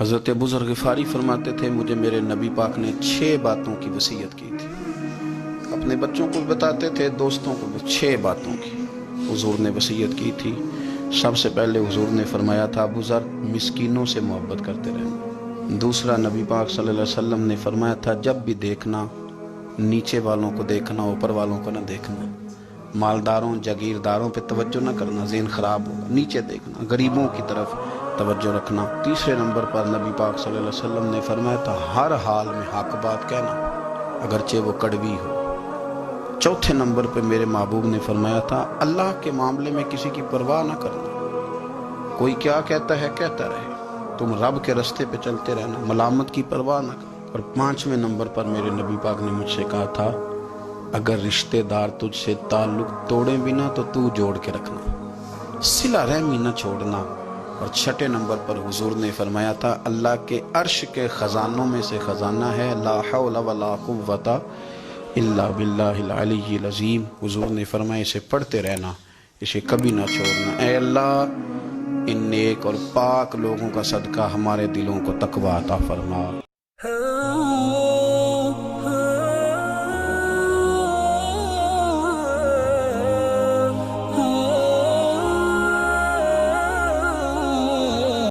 حضرت ابو ذر غفاری فرماتے تھے مجھے میرے نبی پاک نے 6 باتوں کی وصیت کی تھی. اپنے بچوں کو بتاتے تھے، دوستوں کو 6 باتوں کی حضور نے وصیت کی تھی. سب سے پہلے حضور نے فرمایا تھا ابو ذر مسکینوں سے محبت کرتے رہنا. دوسرا نبی پاک صلی اللہ علیہ وسلم نے فرمایا تھا جب بھی دیکھنا نیچے والوں کو دیکھنا، اوپر والوں کو نہ دیکھنا. مالداروں جاگیرداروں پہ توجہ نہ کرنا، ذہن خراب ہوگا. نیچے دیکھنا، غریبوں کی طرف توجہ رکھنا. تیسرے نمبر پر نبی پاک صلی اللہ علیہ وسلم نے فرمایا تھا ہر حال میں حق بات کہنا اگرچہ وہ کڑوی ہو. چوتھے نمبر پہ میرے محبوب نے فرمایا تھا اللہ کے معاملے میں کسی کی پرواہ نہ کرنا. کوئی کیا کہتا ہے کہتا رہے، تم رب کے رستے پہ چلتے رہنا، ملامت کی پرواہ نہ کرنا. اور 5ویں نمبر پر میرے نبی پاک نے مجھ سے کہا تھا اگر رشتہ دار تجھ سے تعلق توڑیں بھی نہ تو جوڑ کے رکھنا، صلہ رحمی نہ چھوڑنا. اور 6 نمبر پر حضور نے فرمایا تھا اللہ کے عرش کے خزانوں میں سے خزانہ ہے لا حول ولا قوت الا باللہ العلی العظیم. حضور نے فرمایا اسے پڑھتے رہنا، اسے کبھی نہ چھوڑنا. اے اللہ ان نیک اور پاک لوگوں کا صدقہ ہمارے دلوں کو تقویٰ عطا فرما.